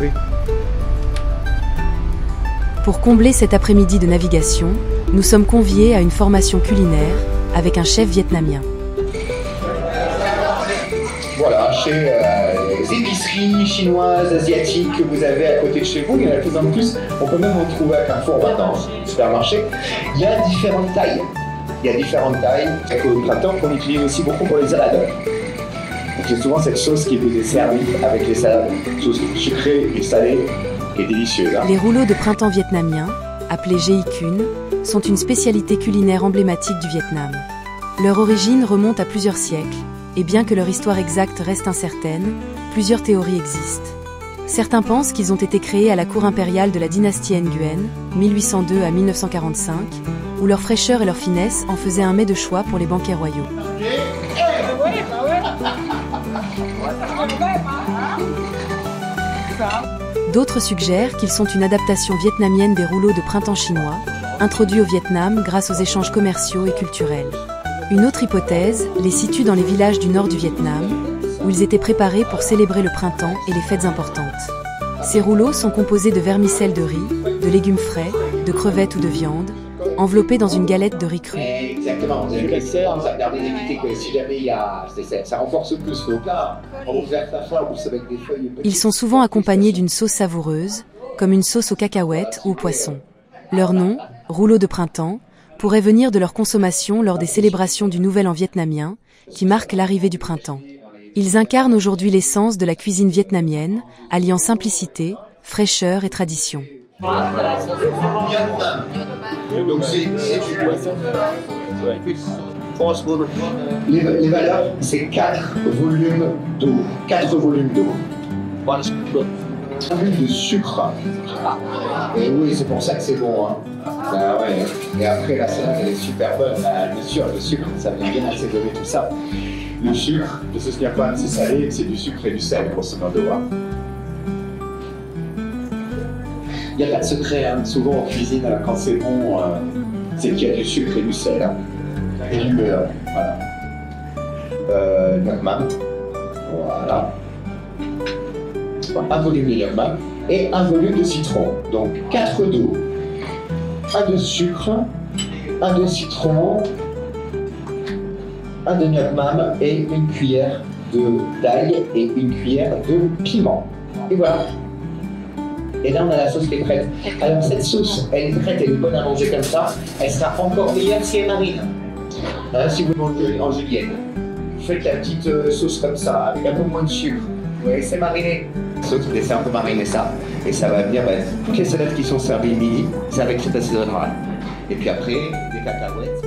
Oui. Pour combler cet après-midi de navigation, nous sommes conviés à une formation culinaire avec un chef vietnamien. Voilà, chez les épiceries chinoises, asiatiques que vous avez à côté de chez vous, il y en a de plus en plus. On peut même en trouver avec un four maintenant au supermarché. Il y a différentes tailles. Avec le printemps qu'on utilise aussi beaucoup pour les salades. Donc c'est souvent cette sauce qui vous est servie avec les salades. Sauce sucrée et salée et délicieuse. Hein. Les rouleaux de printemps vietnamiens, appelés Gei Kun, sont une spécialité culinaire emblématique du Vietnam. Leur origine remonte à plusieurs siècles, et bien que leur histoire exacte reste incertaine, plusieurs théories existent. Certains pensent qu'ils ont été créés à la cour impériale de la dynastie Nguyen, 1802 à 1945, où leur fraîcheur et leur finesse en faisaient un mets de choix pour les banquets royaux. D'autres suggèrent qu'ils sont une adaptation vietnamienne des rouleaux de printemps chinois, introduits au Vietnam grâce aux échanges commerciaux et culturels. Une autre hypothèse les situe dans les villages du nord du Vietnam, où ils étaient préparés pour célébrer le printemps et les fêtes importantes. Ces rouleaux sont composés de vermicelles de riz, de légumes frais, de crevettes ou de viande, enveloppés dans une galette de riz cru. Exactement, vous avez regardé d'éviter que si jamais il y a... Ça renforce plus le plat. On vous faire ça avec des feuilles... Ils sont souvent accompagnés d'une sauce savoureuse, comme une sauce aux cacahuètes ou aux poissons. Leur nom, rouleau de printemps, pourrait venir de leur consommation lors des célébrations du Nouvel An vietnamien, qui marque l'arrivée du printemps. Ils incarnent aujourd'hui l'essence de la cuisine vietnamienne, alliant simplicité, fraîcheur et tradition. Donc c'est du poisson. Les valeurs, c'est 4 volumes d'eau. 4 volumes d'eau. Un volume de sucre. Et oui, c'est pour ça que c'est bon. Hein. Ah ouais. Et après, la salade, elle est super bonne. Le sucre, ça vient bien assaisonner tout ça. Le sucre, de ce qu'il n'y a pas, c'est salé, c'est du sucre et du sel pour ce de voir. Il n'y a pas de secret, hein. Souvent en cuisine, quand c'est bon, c'est qu'il y a du sucre et du sel. Hein. Et du beurre, voilà. Nuoc mam, voilà. Un volume de nuoc mam et un volume de citron. Donc 4 d'eau, 1 de sucre, 1 de citron, 1 de nuoc mam et une cuillère d'ail et une cuillère de piment. Et voilà. Et là, on a la sauce qui est prête. Alors, cette sauce, elle est prête, elle est bonne à manger comme ça. Elle sera encore meilleure si elle marine. Hein, si vous mangez en julienne, vous faites la petite sauce comme ça, avec un peu moins de sucre. Vous voyez, c'est mariné. Sauce, vous laissez un peu mariner ça. Et ça va venir, toutes les salades qui sont servies midi, c'est avec cette assaisonnement. Et puis après, des cacahuètes.